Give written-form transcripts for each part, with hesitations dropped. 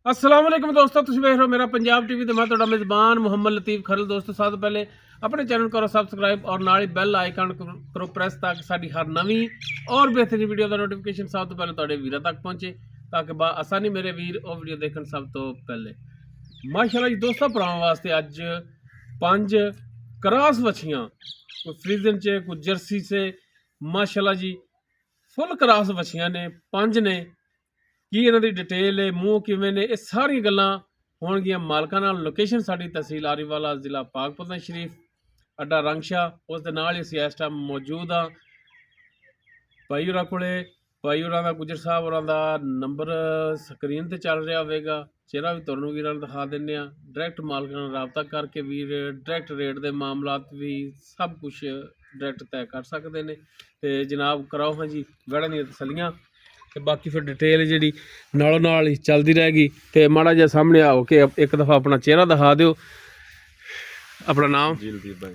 अस्सलाम वालेकुम दोस्तों, तुम देख रहे हो मेरा पंजाब टीवी। तो मैं ਤੁਹਾਡਾ मेज़बान मुहम्मद लतीफ़ खरल। दोस्तों सब ਤੋਂ ਪਹਿਲੇ अपने चैनल करो सबसक्राइब और नाल ही बैल आइकन करो प्रेस ताकि साड़ी हर नवी और बेहतरीन वीडियो का नोटिफिकेशन सब ਤੋਂ ਪਹਿਲੇ ਤੁਹਾਡੇ ਵੀਰਾਂ ਤੱਕ ਪਹੁੰਚੇ ताकि आसानी मेरे वीर ਉਹ वीडियो देखण सब ਤੋਂ ਪਹਿਲੇ। माशाल्लाह जी दोस्तों, भरावां वास्ते अज 5 क्रॉस वछियां, कोई फ्रीजन च कोई जर्सी से, माशाल्लाह जी फुल क्रॉस वछियां ने 5 ने। ਕੀ ਇਹਨਾਂ ਦੀ ਡਿਟੇਲ ਹੈ, ਮੂੰਹ ਕਿਵੇਂ ਨੇ, ਇਹ ਸਾਰੀਆਂ ਗੱਲਾਂ ਹੋਣਗੀਆਂ ਮਾਲਕਾਂ ਨਾਲ। ਲੋਕੇਸ਼ਨ ਸਾਡੀ ਤਹਿਸੀਲ ਆਰੀਵਾਲਾ, ਜ਼ਿਲ੍ਹਾ ਪਾਕਪਤਨ ਸ਼ਰੀਫ, ਅੱਡਾ ਰੰਗਸ਼ਾ। ਉਸ ਦੇ ਨਾਲ ਹੀ ਅਸੀਂ ਇਸ ਟਾਈਮ ਮੌਜੂਦ ਹਾਂ ਭਾਈ ਹੋਰਾਂ ਕੋਲੇ। ਭਾਈ ਹੋਰਾਂ ਦਾ, ਗੁੱਜਰ ਸਾਹਿਬ ਹੋਰਾਂ ਦਾ ਨੰਬਰ ਸਕਰੀਨ ਤੇ ਚੱਲ ਰਿਹਾ ਹੋਵੇਗਾ, ਚਿਹਰਾ ਵੀ ਤੁਹਾਨੂੰ ਵੀਰਾਂ ਨੂੰ ਦਿਖਾ ਦਿੰਦੇ ਹਾਂ। ਡਾਇਰੈਕਟ ਮਾਲਕਾਂ ਨਾਲ ਰਾਬਤਾ ਕਰਕੇ ਵੀਰ ਡਾਇਰੈਕਟ ਰੇਟ ਦੇ ਮਾਮਲਾਤ ਵੀ ਸਭ ਕੁਝ ਡਾਇਰੈਕਟ ਤੈਅ ਕਰ ਸਕਦੇ ਨੇ। ਤੇ ਜਨਾਬ ਕਰਾਓ ਹਾਂ ਜੀ ਵੜਾਂ ਦੀਆਂ ਤਸੱਲੀਆਂ। ਤੇ ਬਾਕੀ ਫਿਰ ਡਿਟੇਲ ਜਿਹੜੀ ਨਾਲੋਂ ਨਾਲ ਹੀ ਚੱਲਦੀ ਰਹੇਗੀ। ਤੇ ਮਾੜਾ ਜਿਹਾ ਸਾਹਮਣੇ ਆਓ ਕਿ ਇੱਕ ਦਫਾ ਆਪਣਾ ਚਿਹਰਾ ਦਿਖਾ ਦਿਓ। ਆਪਣਾ ਨਾਮ? ਜੀ ਲਤੀਫ ਭਾਈ,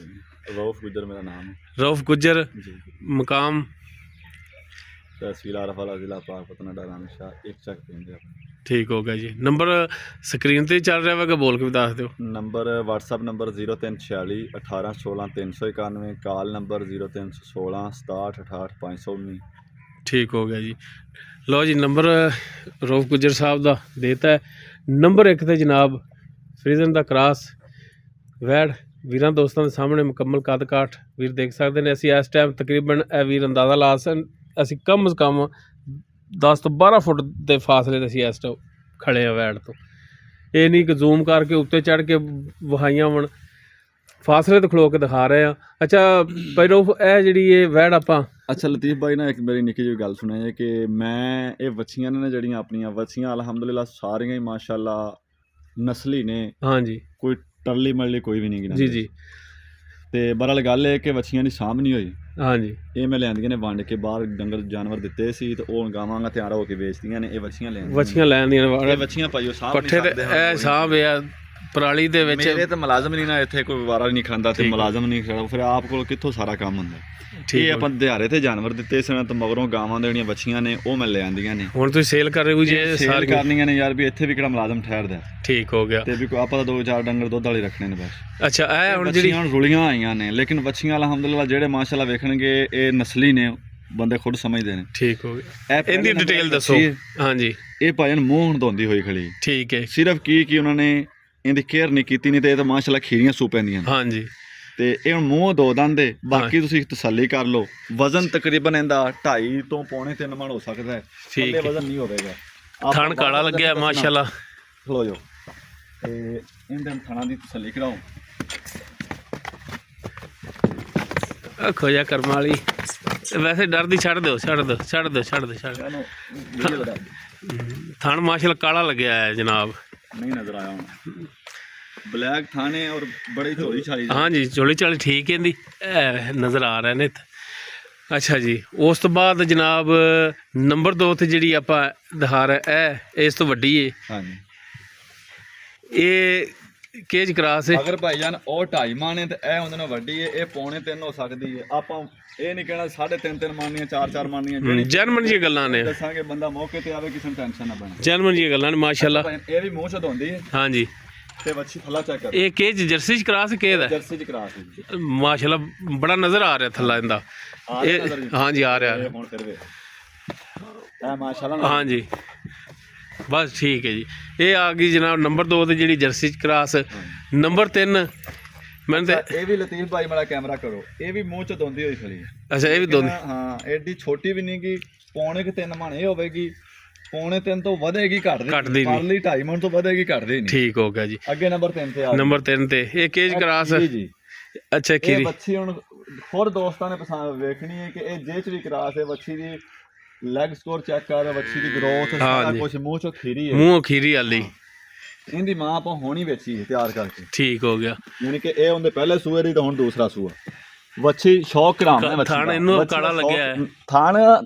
ਰਊਫ ਗੁੱਜਰ ਮੇਰਾ ਨਾਮ ਹੈ। ਰਊਫ ਗੁੱਜਰ, ਜੀ। ਮਕਾਮ? ਤਹਿਸੀਲ ਆਰੀਵਾਲਾ, ਜ਼ਿਲ੍ਹਾ ਪਾਕਪਤਨ, ਅੱਡਾ ਰੰਗਸ਼ਾ, ਇੱਕ ਚੱਕ ਪੈਂਦੇ। ਠੀਕ ਹੋ ਗਿਆ ਜੀ। ਨੰਬਰ ਸਕਰੀਨ ਤੇ ਚੱਲ ਰਿਹਾ ਹੋਵੇਗਾ, ਬੋਲ ਕੇ ਵੀ ਦੱਸ ਦਿਓ। Number WhatsApp number 0346 18 16 391, call number 0316 67 68 519। ਠੀਕ ਹੋ ਗਿਆ ਜੀ। ਲਓ ਜੀ, ਨੰਬਰ ਰਊਫ ਗੁੱਜਰ ਸਾਹਿਬ ਦਾ ਦੇਤਾ ਹੈ। ਨੰਬਰ 1 ਤੇ ਜਨਾਬ ਫਰੀਜ਼ਨ ਦਾ ਕ੍ਰਾਸ ਵੈੜ ਵੀਰਾਂ ਦੋਸਤਾਂ ਦੇ ਸਾਹਮਣੇ ਮੁਕੰਮਲ ਕੱਦ ਕਾਠ ਵੀਰ ਦੇਖ ਸਕਦੇ ਨੇ। ਅਸੀਂ ਇਸ ਟਾਈਮ ਤਕਰੀਬਨ ਇਹ ਵੀਰ ਅੰਦਾਜ਼ਾ ਲਾ ਅਸੀਂ ਕਮ ਅਜ਼ ਕਮ 10 ਤੋਂ 12 ਫੁੱਟ ਦੇ ਫਾਸਲੇ 'ਤੇ ਅਸੀਂ ਇਸ ਟਾਈਮ ਖੜੇ ਆ ਵੈੜ ਤੋਂ। ਇਹ ਨਹੀਂ ਕਿ ਜ਼ੂਮ ਕਰਕੇ ਉੱਤੇ ਚੜ੍ਹ ਕੇ ਵਹਾਈਆਂ ਹੋਣ, ਫਾਸਲੇ ਤੋਂ ਖਲੋ ਕੇ ਦਿਖਾ ਰਹੇ ਆ। ਅੱਛਾ ਭਾਈ ਰਊਫ, ਇਹ ਜਿਹੜੀ ਇਹ ਵੈੜ ਆਪਾਂ ਅੱਛਾ ਲਤੀਫ ਭਾਈ ਨਾ, ਇੱਕ ਮੇਰੀ ਨਿੱਕੀ ਜਿਹੀ ਗੱਲ ਸੁਣਿਆ ਹੈ ਕਿ ਮੈਂ ਇਹ ਵੱਛੀਆਂ ਨੇ ਜਿਹੜੀਆਂ ਆਪਣੀਆਂ ਵੱਛੀਆਂ ਅਲਹਮਦੁਲਿਲਾ ਸਾਰੀਆਂ ਹੀ ਮਾਸ਼ਾਅੱਲਾ ਨਸਲੀ ਨੇ। ਹਾਂਜੀ, ਕੋਈ ਟਰਲੀ ਮਰਲੀ ਕੋਈ ਵੀ ਨਹੀਂ ਗੀ। ਜੀ ਜੀ। ਤੇ ਬਹਰਹਾਲ ਗੱਲ ਇਹ ਕਿ ਵੱਛੀਆਂ ਦੀ ਸਾਂਭ ਨਹੀਂ ਹੋਈ। ਹਾਂਜੀ, ਇਹ ਮੈਂ ਲਿਆਂਦੀਆਂ ਨੇ ਵੰਡ ਕੇ, ਬਾਹਰ ਡੰਗਰ ਜਾਨਵਰ ਦਿੱਤੇ ਸੀ ਤੇ ਉਹ ਗਾਵਾਂ ਦਾ ਤਿਆਰ ਹੋ ਕੇ ਵੇਚਦੀਆਂ ਨੇ। ਇਹ ਵੱਛੀਆਂ ਲੈਂਦੀਆਂ, ਵੱਛੀਆਂ ਲੈਣ ਦੀਆਂ ਇਹ ਵੱਛੀਆਂ ਭਾਈਓ ਸਾਂਭ ਨਹੀਂ ਪੱਠੇ ਤੇ ਸਕਦੇ। ਇਹ ਸਾਂਭ ਆ ਪਰਾਲੀ ਦੇ ਵਿੱਚ। ਮੇਰੇ ਤਾਂ ਮੁਲਾਜ਼ਮ ਨਹੀਂ ਨਾ, ਇੱਥੇ ਕੋਈ ਵਾਰਾ ਨਹੀਂ ਖਾਂਦਾ ਤੇ ਮੁਲਾਜ਼ਮ ਨਹੀਂ ਖੜਾ, ਫਿਰ ਆਪ ਕੋਲ ਕਿੱਥੋਂ ਸਾਰਾ ਕੰਮ ਹੁੰਦਾ। ਇਹ ਆਪਾਂ ਦਿਹਾੜੇ ਤੇ ਜਾਨਵਰ ਦਿੱਤੇ ਸੀ ਤੇ ਮਗਰੋਂ ਗਾਵਾਂ ਦੇ ਜਿਹੜੀਆਂ ਵੱਛੀਆਂ ਨੇ ਉਹ ਮੈਂ ਲੈ ਆਂਦੀਆਂ ਨੇ। ਹੁਣ ਤੁਸੀਂ ਸੇਲ ਕਰ ਰਹੇ ਹੋ ਜੀ? ਸਾਰੀ ਕਰਨੀਆਂ ਨੇ ਯਾਰ, ਵੀ ਇੱਥੇ ਵੀ ਕਿਹੜਾ ਮੁਲਾਜ਼ਮ ਠਹਿਰਦਾ। ਠੀਕ ਹੋ ਗਿਆ। ਤੇ ਵੀ ਆਪਾਂ ਤਾਂ 2-4 ਡੰਗਰ ਦੁੱਧ ਵਾਲੇ ਰੱਖਣੇ ਨੇ ਬਸ। ਅੱਛਾ, ਇਹ ਹੁਣ ਜਿਹੜੀ ਰੁਲੀਆਂ ਆਈਆਂ ਨੇ, ਲੇਕਿਨ ਵੱਛੀਆਂ ਅਲਹਮਦੁਲਿਲਾ ਜਿਹੜੇ ਮਾਸ਼ਾਅੱਲਾ ਵੇਖਣਗੇ ਇਹ ਨਸਲੀ ਨੇ, ਬੰਦੇ ਖੁਦ ਸਮਝਦੇ ਨੇ। ਠੀਕ ਹੋ ਗਿਆ। ਇਹਦੀ ਡਿਟੇਲ ਦੱਸੋ। ਹਾਂਜੀ, ਇਹ ਭਾਜਨ ਮੂੰਹ ਧੋਂਦੀ ਹੋਈ ਖੜੀ। ਠੀਕ ਹੈ। ਸਿਰਫ ਕੀ ਉਹਨਾਂ ਨੇ ਇਹਦੀ ਕੇਅਰ ਨਹੀਂ ਕੀਤੀ, ਨਹੀਂ ਤੇ ਇਹ ਤਾਂ ਮਾਸ਼ਾਅੱਲਾ ਖੀਰੀਆਂ ਸੂ ਪੈਂਦੀਆਂ ਨੇ। ਹਾਂਜੀ, ਤੇ ਇਹ ਹੁਣ ਮੂੰਹ ਦੋ ਦੰਦੇ। ਬਾਕੀ ਤੁਸੀਂ ਤਸੱਲੀ ਕਰ ਲਓ। ਵਜ਼ਨ ਤਕਰੀਬਨ ਇਹਦਾ 2.5 ਤੋਂ ਪੌਣੇ 3 ਮਣ ਹੋ ਸਕਦਾ ਹੈ। ਠੀਕ ਹੈ, ਵਜ਼ਨ ਨਹੀਂ ਹੋਵੇਗਾ। ਥਣ ਕਾਲਾ ਲੱਗਿਆ ਮਾਸ਼ਾਅੱਲਾ। ਖਲੋ ਜਾਓ ਤੇ ਇਹਨਾਂ ਥਣਾਂ ਦੀ ਤਸੱਲੀ ਕਰਾਓ। ਖੋਜਾ ਕਰਮ ਵਾਲੀ। ਵੈਸੇ ਡਰਦੀ ਛੱਡ ਦਿਓ, ਛੱਡ ਦਿਓ, ਛੱਡ ਦਿਓ, ਛੱਡ ਦਿਓ, ਛੱਡ। ਥਣ ਮਾਸ਼ਾਅੱਲਾ ਕਾਲਾ ਲੱਗਿਆ ਹੈ ਜਨਾਬ। ਨਹੀਂ ਨਜ਼ਰ ਆਇਆ ਹੁਣ। ਬਲੈਕ ਥਾਣੇ ਔਰ ਬੜੀ ਝੋਲੀ ਛਾਲੀ। ਹਾਂਜੀ, ਝੋਲੀ ਚਾਲੀ ਠੀਕ ਇਹਦੀ ਨਜ਼ਰ ਆ ਰਹੇ ਨੇ। ਅੱਛਾ ਜੀ, ਉਸ ਤੋਂ ਬਾਅਦ ਜਨਾਬ ਨੰਬਰ 2 ਤੇ ਜਿਹੜੀ ਆਪਾਂ ਦਿਖਾ ਰਹੇ ਇਹ ਇਸ ਤੋਂ ਵੱਡੀ ਹੈ। ਹਾਂਜੀ, ਇਹ ਕੇਜ ਕਰਾਸ ਹੈ। ਅਗਰ ਭਾਈਜਾਨ ਉਹ 2.5 ਮਣ ਹੈ ਤੇ ਇਹ ਉਹਦੇ ਨਾਲ ਵੱਡੀ ਹੈ, ਇਹ ਪੌਣੇ 3 ਹੋ ਸਕਦੀ ਹੈ। ਆਪਾਂ ਇਹ ਨਹੀਂ ਕਹਿਣਾ 3.5 ਮੰਨਦੀਆਂ, 4 ਮੰਨਦੀਆਂ। ਜਨਮਨ ਦੀਆਂ ਗੱਲਾਂ ਨੇ, ਦੱਸਾਂਗੇ ਬੰਦਾ ਮੌਕੇ ਤੇ ਆਵੇ, ਕਿਸੇ ਨੂੰ ਟੈਨਸ਼ਨ ਨਾ ਬਣੇ। ਜਨਮਨ ਦੀਆਂ ਗੱਲਾਂ ਨੇ ਮਾਸ਼ਾਅੱਲਾ। ਇਹ ਵੀ ਮੂੰਹ ਚ ਧੋਂਦੀ ਹੈ। ਹਾਂਜੀ, ਤੇ ਵੱਛੀ ਥੱਲਾ ਚੈੱਕ ਕਰ। ਇਹ ਕੇਜ ਜਰਸੀ ਚ ਕਰਾਸ ਕੇ ਦਾ? ਜਰਸੀ ਚ ਕਰਾਸ ਹੈ ਮਾਸ਼ਾਅੱਲਾ। ਬੜਾ ਨਜ਼ਰ ਆ ਰਿਹਾ ਥੱਲਾ ਇਹਦਾ। ਹਾਂਜੀ ਆ ਰਿਹਾ ਹੁਣ ਫਿਰ ਵੇ ਇਹ ਮਾਸ਼ਾਅੱਲਾ। ਹਾਂਜੀ ਬਸ ਠੀਕ ਹੈ ਜੀ। ਇਹ ਆ ਗਈ ਜਨਾਬ ਨੰਬਰ 2 ਤੇ ਜਿਹੜੀ ਜਰਸੀ ਚ ਕਰਾਸ। ਨੰਬਰ 3 ਮੈਂ ਤੇ ਇਹ ਵੀ ਲਤੀਫ ਭਾਈ ਮਾੜਾ ਕੈਮਰਾ ਕਰੋ, ਇਹ ਵੀ ਮੂੰਹ ਚ ਧੋਂਦੀ ਹੋਈ ਖੜੀ। ਅੱਛਾ, ਇਹ ਵੀ ਧੋਂਦੀ। ਹਾਂ, ਐਡੀ ਛੋਟੀ ਵੀ ਨਹੀਂ ਗੀ। ਪੌਣੇ 3 ਮਣ ਇਹ ਹੋਵੇਗੀ। ਪੌਣੇ 3 ਤੋਂ ਵਧੇਗੀ, ਘਟਦੀ ਨਹੀਂ। 2.5 ਮਣ ਤੋਂ ਵਧੇਗੀ, ਘਟਦੀ ਨਹੀਂ। ਠੀਕ ਹੋ ਗਿਆ ਜੀ। ਅੱਗੇ ਨੰਬਰ 3 ਤੇ ਆ। ਨੰਬਰ 3 ਤੇ ਇਹ ਕੇਜ ਕਰਾਸ। ਜੀ। ਅੱਛਾ, ਖੀਰੀ ਵੱਛੀ ਹੁਣ ਹੋਰ ਦੋਸਤਾਂ ਨੇ ਪਸੰਦ ਵੇਖਣੀ ਹੈ ਕਿ ਇਹ ਜੇ ਚ ਵੀ ਕਰਾਸ ਹੈ। ਵੱਛੀ ਦੀ ਲੈਗ ਸਕੋਰ ਚੈੱਕ ਕਰ, ਵੱਛੀ ਦੀ ਗਰੋਥ ਸਾਰਾ ਕੁਝ। ਮੂੰਹ ਚੋਂ ਖੀਰੀ ਹੈ, ਮੂੰਹ ਖੀਰੀ ਵਾਲੀ। ਇਹਦੀ ਮਾਂ ਆਪਾਂ ਹੋਣੀ ਵੇਚੀ ਹੈ ਤਿਆਰ ਕਰਕੇ। ਠੀਕ ਹੋ ਗਿਆ। ਯਾਨੀ ਕਿ ਇਹ ਉਹਦੇ ਪਹਿਲੇ ਸੂਏ ਦੀ ਤਾਂ ਹੁਣ ਦੂਸਰਾ ਸੂਆ। ਵੱਛੀ 100 ਗ੍ਰਾਮ ਹੈ। ਥਣ ਇਹਨੂੰ ਕਾਲਾ ਲੱਗਿਆ ਹੈ। ਥਣ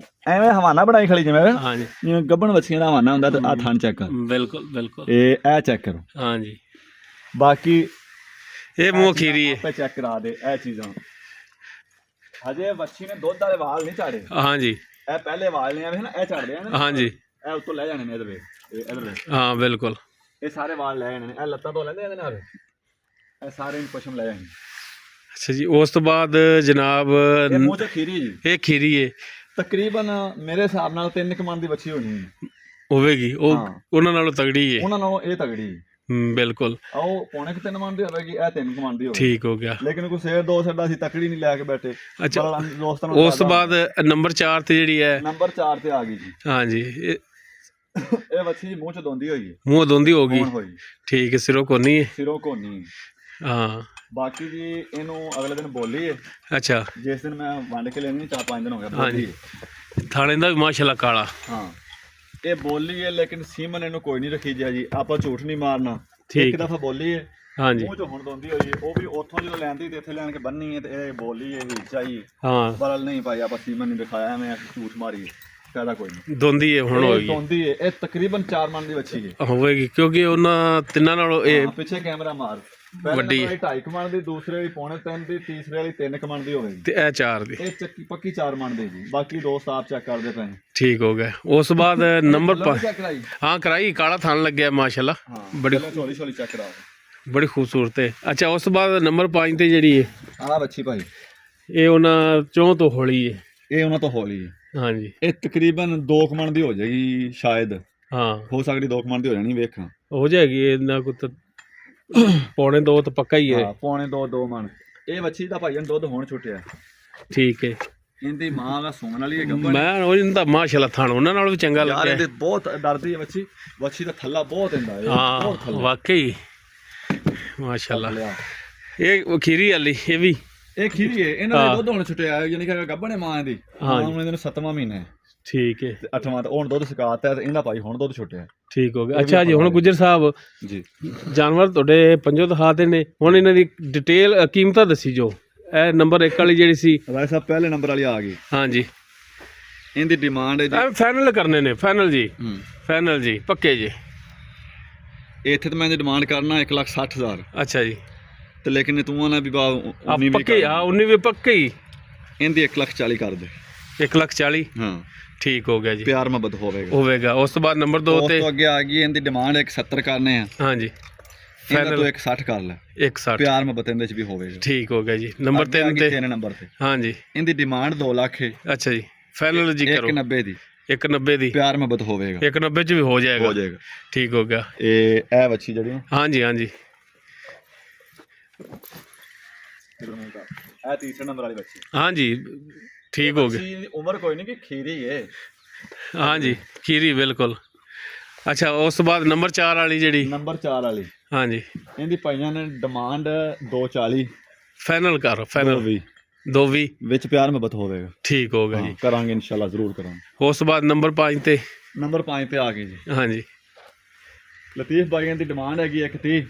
ਐਵੇਂ ਹਵਾਨਾ ਬਣਾਈ ਖੜੀ ਜਿਵੇਂ। ਹਾਂਜੀ, ਜਿਵੇਂ ਗੱਭਣ ਵੱਛੀਆਂ ਦਾ ਹਵਾਨਾ ਹੁੰਦਾ। ਤੇ ਆ ਥਣ ਚੈੱਕ ਕਰ। ਬਿਲਕੁਲ ਬਿਲਕੁਲ। ਇਹ ਚੈੱਕ ਕਰੋ। ਹਾਂਜੀ, ਬਾਕੀ ਇਹ ਮੂੰਹ ਖੀਰੀ ਹੈ। ਆਪੇ ਚੈੱਕ ਕਰਾ ਦੇ ਇਹ ਚੀਜ਼ਾਂ। ਹਜੇ ਵੱਛੀ ਨੇ ਦੁੱਧ ਵਾਲੇ ਵਾਲ ਨਹੀਂ ਝਾੜੇ। ਹਾਂਜੀ, ਇਹ ਪਹਿਲੇ ਵਾਲ ਨੇ ਐਵੇਂ ਨਾ, ਇਹ ਝੜਦੇ ਆ ਨਾ। ਹਾਂਜੀ, ਇਹ ਉੱਤੋਂ ਲੈ ਜਾਣੇ ਨੇ ਇਹਦੇ ਵੇ। ਹਾਂ ਬਿਲਕੁਲ। ਇਹ ਸਾਰੇ ਵਾਲ ਲੈ ਜਾਣੇ ਨੇ, ਇਹ ਲੱਤਾਂ ਤੋਂ ਲੈਂਦੇ ਇਹਦੇ ਨਾਲ, ਇਹ ਸਾਰੇ ਨੂੰ ਪਸ਼ਮ ਲੈ ਜਾਣੇ। ਅੱਛਾ ਜੀ, ਉਸ ਤੋਂ ਬਾਅਦ ਜਨਾਬ ਇਹ ਮੂੰਹ ਚ ਖੀਰੀ ਜੀ, ਇਹ ਖੀਰੀ ਹੈ, ਤਕਰੀਬਨ ਮੇਰੇ ਹਿਸਾਬ ਨਾਲ 3 ਕਮਾਨ ਦੀ ਵੱਛੀ ਹੋਣੀ ਹੈ ਹੋਵੇਗੀ, ਉਹ ਉਹਨਾਂ ਨਾਲੋਂ ਤਗੜੀ ਹੈ, ਉਹਨਾਂ ਨਾਲੋਂ ਇਹ ਤਗੜੀ ਹੈ। ਬਿਲਕੁਲ, ਉਹ ਪੌਣੇ 3 ਮਣ ਦੀ ਹੋਵੇਗੀ, ਇਹ 3 ਕਮਾਨ ਦੀ ਹੋਵੇਗੀ। ਠੀਕ ਹੋ ਗਿਆ। ਲੇਕਿਨ ਕੋਈ ਸ਼ੇਰ ਦੋ ਸਾਡਾ ਅਸੀਂ ਤਕੜੀ ਨਹੀਂ ਲੈ ਕੇ ਬੈਠੇ। ਅੱਛਾ, ਦੋਸਤਾਂ ਨੂੰ ਉਸ ਤੋਂ ਬਾਅਦ ਨੰਬਰ 4 ਤੇ ਜਿਹੜੀ ਹੈ, ਨੰਬਰ 4 ਤੇ ਆ ਗਈ ਜੀ। ਹਾਂਜੀ, ਇਹ ਵੱਛੀ ਮੂੰਹ ਚ ਦੋਂਦੀ ਹੋਈ ਹੈ, ਮੂੰਹ ਦੋਂਦੀ ਹੋ ਗਈ, ਹੋਈ। ਠੀਕ ਹੈ, ਸਿਰੋਂ ਕੋਨੀ ਹੈ, ਸਿਰੋਂ ਕੋਨੀ। ਹਾਂ, ਬਾਕੀ ਜੀ ਇਹਨੂੰ ਅਗਲੇ ਦਿਨ ਬੋਲੀ ਹੈ। ਅੱਛਾ, ਜਿਸ ਦਿਨ ਮੈਂ ਵੰਡ ਕੇ ਲੈਣੀ 4-5 ਦਿਨ ਹੋ ਗਏ ਬੋਲੀ। ਥਾਣੇ ਦਾ ਵੀ ਮਾਸ਼ਾਅੱਲਾ ਕਾਲਾ। ਹਾਂ, ਇਹ ਬੋਲੀ ਹੈ, ਲੇਕਿਨ ਸੀਮਨ ਇਹਨੂੰ ਕੋਈ ਨਹੀਂ ਰੱਖੀ ਜਾ ਜੀ, ਆਪਾਂ ਝੂਠ ਨਹੀਂ ਮਾਰਨਾ। ਇੱਕ ਦਫਾ ਬੋਲੀ ਹੈ, ਹਾਂਜੀ, ਮੂੰਹ ਚ ਹੁਣ ਦੋਂਦੀ ਹੋਈ ਹੈ, ਉਹ ਵੀ ਉੱਥੋਂ ਜਦੋਂ ਲੈਂਦੀ ਤੇ ਇੱਥੇ ਲੈਣ ਕੇ ਬੰਨੀ ਹੈ, ਤੇ ਇਹ ਬੋਲੀ ਹੈ ਹੀ ਚਾਹੀਏ। ਹਾਂ, ਬਰਲ ਨਹੀਂ ਭਾਈ, ਆਪਾਂ ਸੀਮਨ ਨਹੀਂ ਦਿਖਾਇਆ, ਐਵੇਂ ਝੂਠ ਮਾਰੀ ਫਾਇਦਾ ਕੋਈ ਨਹੀਂ। ਦੋਂਦੀ ਹੈ ਹੁਣ ਹੋਈ, ਦੋਂਦੀ ਹੈ। ਇਹ ਤਕਰੀਬਨ 4 ਮਣ ਦੀ ਵੱਛੀ ਹੈ, ਹੋਵੇਗੀ, ਕਿਉਂਕਿ ਉਹਨਾਂ ਤਿੰਨਾਂ ਨਾਲੋਂ ਇਹ ਪਿੱਛੇ ਕੈਮਰਾ ਮਾਰ, ਵੱਡੀ ਹੈ। 2.5 ਕਮਣ ਦੀ, ਦੂਸਰੇ ਵਾਲੀ 2.5 ਦੀ, ਤੀਸਰੇ ਵਾਲੀ 3 ਕਮਣ ਦੀ ਹੋਵੇਗੀ, ਤੇ ਇਹ 4 ਦੀ, ਇਹ ਚੱਕੀ ਪੱਕੀ 4 ਮਣ ਦੀ ਜੀ। ਬਾਕੀ ਦੋਸਤ ਆਪ ਚੈੱਕ ਕਰਦੇ ਪਏ। ਠੀਕ ਹੋ ਗਿਆ। ਉਸ ਤੋਂ ਬਾਅਦ ਨੰਬਰ ਚੈੱਕ ਕਰਾਈ, ਹਾਂ ਕਰਾਈ, ਕਾਲਾ ਥਣ ਲੱਗਿਆ ਮਾਸ਼ਾਅੱਲਾ, ਬੜੀ ਛੋਲੀ ਛੋਲੀ ਚੈੱਕ ਕਰਾਓ, ਬੜੀ ਖੂਬਸੂਰਤ ਹੈ। ਅੱਛਾ, ਉਸ ਤੋਂ ਬਾਅਦ ਨੰਬਰ 5 ਤੇ ਜਿਹੜੀ ਹੈ, ਆਹ ਵੱਛੀ ਭਾਈ, ਇਹ ਉਹਨਾਂ ਚੋਂ ਤੋਂ ਹੌਲੀ ਹੈ, ਇਹ ਉਹਨਾਂ ਤੋਂ ਹੌਲੀ ਹੈ। ਹਾਂਜੀ, ਇਹ ਤਕਰੀਬਨ 2 ਕਮਣ ਦੀ ਹੋ ਜਾਏਗੀ ਸ਼ਾਇਦ, ਹਾਂ, ਹੋ ਸਕਦੀ 2 ਕਮਣ ਦੀ ਹੋ ਜਾਣੀ, ਵੇਖਾਂ ਹੋ ਜਾਏਗੀ, ਇਹਨਾਂ ਕੋ ਤਾਂ ਪੌਣੇ 2 ਤਾਂ ਪੱਕਾ ਹੀ ਹੈ। ਹਾਂ, ਪੌਣੇ 2 ਮਣ। ਇਹ ਵੱਛੀ ਦਾ ਭਾਈਆਂ ਦੁੱਧ ਹੁਣ ਛੁੱਟਿਆ, ਠੀਕ ਹੈ। ਇਹਦੀ ਮਾਂ ਦਾ ਸੂਣ ਵਾਲੀ ਹੈ ਗੱਭਣ। ਮੈਂ ਉਹ ਤਾਂ ਮਾਸ਼ਾਅੱਲਾ ਥਣ ਉਹਨਾਂ ਨਾਲੋਂ ਵੀ ਚੰਗਾ ਯਾਰ ਲੱਗਿਆ। ਇਹਦੇ ਬਹੁਤ ਡਰਦੀ ਹੈ ਵੱਛੀ, ਵੱਛੀ ਦਾ ਥੱਲਾ ਬਹੁਤ ਹੁੰਦਾ ਹੈ, ਹਾਂ, ਬਹੁਤ ਥੱਲਾ ਵਾਕਈ ਮਾਸ਼ਾਅੱਲਾ। ਇਹ ਖੀਰੀ ਵਾਲੀ, ਇਹ ਵੀ ਇਹ ਖੀਰੀ ਹੈ, ਇਹਨਾਂ ਦਾ ਦੁੱਧ ਹੁਣ ਛੁੱਟਿਆ, ਯਾਨੀ ਕਿ ਗੱਭਣ ਹੈ ਮਾਂ ਦੀ। ਹਾਂ, ਹੁਣ ਇਹਨੂੰ 7ਵਾਂ ਮਹੀਨਾ ਹੈ, ਠੀਕ ਹੈ, ਤੇ 8ਵਾਂ ਤਾਂ ਹੁਣ ਦੁੱਧ ਸੁਕਾਤਾ ਤੇ ਇਹਦਾ ਭਾਈ ਹੁਣ ਦੁੱਧ ਛੁੱਟਿਆ। ਠੀਕ ਹੋ ਗਿਆ। ਅੱਛਾ ਜੀ, ਹੁਣ ਗੁੱਜਰ ਸਾਹਿਬ ਜੀ, ਜਾਨਵਰ ਤੁਹਾਡੇ ਪੰਜੋ ਦਿਖਾਤੇ ਨੇ, ਹੁਣ ਇਹਨਾਂ ਦੀ ਡਿਟੇਲ ਕੀਮਤਾਂ ਦੱਸੀ ਜੋ। ਇਹ ਨੰਬਰ 1 ਵਾਲੀ ਜਿਹੜੀ ਸੀ, ਰਾਏ ਸਾਹਿਬ ਪਹਿਲੇ ਨੰਬਰ ਵਾਲੀ ਆ ਗਈ। ਹਾਂਜੀ, ਇਹਦੀ ਡਿਮਾਂਡ ਹੈ ਜੀ, ਫਾਈਨਲ ਕਰਨੇ ਨੇ, ਫਾਈਨਲ ਜੀ, ਫਾਈਨਲ ਜੀ, ਪੱਕੇ ਜੀ। ਇੱਥੇ ਤਾਂ ਮੈਂ ਡਿਮਾਂਡ ਕਰਨਾ 1,60,000। ਅੱਛਾ ਜੀ, ਤੇ ਲੇਕਿਨ ਤੂੰ ਆਣਾ ਵੀ ਬਾ ਪੱਕੇ, ਹਾਂ 19 ਵੀ ਪੱਕੇ ਹੀ। ਇਹਦੀ 1,40,000 ਕਰ ਦੇ। 1,40,000, ਹਾਂ, ਠੀਕ ਹੋ ਗਿਆ ਜੀ, ਪਿਆਰ ਮੁਹੱਬਤ ਹੋਵੇਗਾ। ਉਸ ਤੋਂ ਬਾਅਦ ਨੰਬਰ 2 ਤੇ ਉਸ ਤੋਂ ਅੱਗੇ ਆ ਗਈ, ਇਹਦੀ ਡਿਮਾਂਡ 1,70 ਕਰਨੇ ਆ। ਹਾਂਜੀ, ਫਾਈਨਲ ਤੋਂ 1,60 ਕਰ ਲੈ, 1,60, ਪਿਆਰ ਮੁਹੱਬਤ ਇਹਦੇ ਚ ਵੀ ਹੋਵੇਗਾ। ਠੀਕ ਹੋ ਗਿਆ ਜੀ। ਨੰਬਰ 3 ਤੇ, 3 ਨੰਬਰ ਤੇ, ਹਾਂਜੀ, ਇਹਦੀ ਡਿਮਾਂਡ 2 ਲੱਖ ਹੈ। ਅੱਛਾ ਜੀ, ਫਾਈਨਲ ਜੀ ਕਰੋ। 1,90 ਦੀ, 1,90 ਦੀ, ਪਿਆਰ ਮੁਹੱਬਤ ਹੋਵੇਗਾ। 1,90 ਚ ਵੀ ਹੋ ਜਾਏਗਾ, ਠੀਕ ਹੋ ਗਿਆ। ਇਹ ਵੱਛੀ ਜਿਹੜੀ, ਹਾਂਜੀ ਹਾਂਜੀ, ਇਹ ਤੀਸਰੇ ਨੰਬਰ ਵਾਲੀ ਵੱਛੀ, ਹਾਂਜੀ, ਠੀਕ ਹੋ ਗਿਆ। ਵੱਛੀ ਉਮਰ ਕੋਈ ਨਹੀਂ ਕਿ ਖੀਰੀ ਹੈ, ਹਾਂਜੀ, ਖੀਰੀ ਬਿਲਕੁਲ। ਅੱਛਾ, ਉਸ ਤੋਂ ਬਾਅਦ ਨੰਬਰ 4 ਵਾਲੀ ਜਿਹੜੀ, ਨੰਬਰ 4 ਵਾਲੀ, ਹਾਂਜੀ, ਇਹਦੀ ਭਾਈਆਂ ਨੇ ਡਿਮਾਂਡ 2,40। ਫਾਈਨਲ ਕਰ, ਫਾਈਨਲ 2 ਵਿੱਚ ਪਿਆਰ ਮੁਹੱਬਤ ਹੋਵੇਗਾ, ਠੀਕ ਹੋ ਗਿਆ ਜੀ, ਕਰਾਂਗੇ ਇਨਸ਼ਾਅੱਲਾ, ਜ਼ਰੂਰ ਕਰਾਂਗੇ। ਉਸ ਤੋਂ ਬਾਅਦ ਨੰਬਰ 5 ਤੇ, ਨੰਬਰ 5 ਤੇ ਆ ਗਈ ਜੀ, ਹਾਂਜੀ, ਲਤੀਫ ਭਾਈਆਂ ਦੀ ਡਿਮਾਂਡ ਹੈਗੀ 1,30,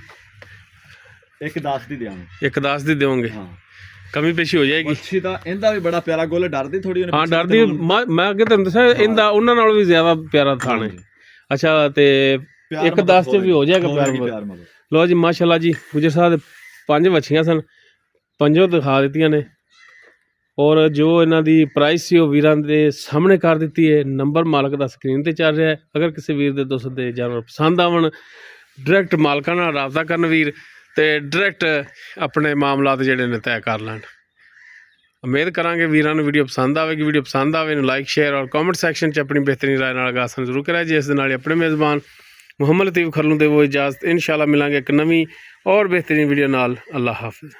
1,10 ਦੀ ਦੇਵਾਂਗੇ। 1,10 ਦੀ ਦੇਵੋਗੇ, ਹਾਂ, ਕਮੀ ਪੇਸ਼ੀ ਹੋ ਜਾਏਗੀ। ਵੱਛੀ ਦਾ ਇਹਦਾ ਵੀ ਬੜਾ ਪਿਆਰਾ ਗੋਲ, ਡਰਦੀ ਥੋੜੀ ਉਹਨੇ, ਹਾਂ ਡਰਦੀ, ਮੈਂ ਅੱਗੇ ਤੁਹਾਨੂੰ ਦੱਸਿਆ ਇਹਦਾ ਉਹਨਾਂ ਨਾਲੋਂ ਵੀ ਜ਼ਿਆਦਾ ਪਿਆਰਾ ਥਾਣ ਹੈ। ਅੱਛਾ, ਤੇ 1,10 ਚ ਵੀ ਹੋ ਜਾਏਗਾ ਪਿਆਰ। ਲੋ ਜੀ, ਮਾਸ਼ਾਅੱਲਾ ਜੀ, ਗੁਜਰ ਸਾਹਿਬ ਦੇ 5 ਵੱਛੀਆਂ ਸਨ, 5 ਦਿਖਾ ਦਿੱਤੀਆਂ ਨੇ, ਔਰ ਜੋ ਇਹਨਾਂ ਦੀ ਪ੍ਰਾਈਸ ਸੀ ਉਹ ਵੀਰਾਂ ਦੇ ਸਾਹਮਣੇ ਕਰ ਦਿੱਤੀ ਹੈ। ਨੰਬਰ ਮਾਲਕ ਦਾ ਸਕਰੀਨ ਤੇ ਚੱਲ ਰਿਹਾ ਹੈ। ਅਗਰ ਕਿਸੇ ਵੀਰ ਦੇ ਦੋਸਤ ਦੇ ਜਾਨਵਰ ਪਸੰਦ ਆਵਣ, ਡਾਇਰੈਕਟ ਮਾਲਕਾਂ ਨਾਲ ਰਾਬਤਾ ਕਰਨ ਵੀਰ, ਤੇ ਡਾਇਰੈਕਟ ਆਪਣੇ ਮਾਮਲਾਤ ਜਿਹੜੇ ਨੇ ਤੈਅ ਕਰ ਲੈਣ। ਉਮੀਦ ਕਰਾਂਗੇ ਵੀਰਾਂ ਨੂੰ ਵੀਡੀਓ ਪਸੰਦ ਆਵੇਗੀ। ਵੀਡੀਓ ਪਸੰਦ ਆਵੇ ਨੂੰ ਲਾਈਕ, ਸ਼ੇਅਰ ਔਰ ਕਮੈਂਟ ਸੈਕਸ਼ਨ 'ਚ ਆਪਣੀ ਬਿਹਤਰੀਨ ਰਾਏ ਨਾਲ ਆਗਾਹ ਜ਼ਰੂਰ ਕਰਿਆ ਜੀ। ਇਸ ਦੇ ਨਾਲ ਆਪਣੇ ਮੇਜ਼ਬਾਨ ਮੁਹੰਮਦ ਲਤੀਫ ਖਰਲੂ ਦੇ ਉਹ ਇਜਾਜ਼ਤ। ਇੰਸ਼ਾਅੱਲਾ ਮਿਲਾਂਗੇ ਇੱਕ ਨਵੀਂ ਔਰ ਬਿਹਤਰੀਨ ਵੀਡੀਓ ਨਾਲ। ਅੱਲਾਹ ਹਾਫਿਜ਼।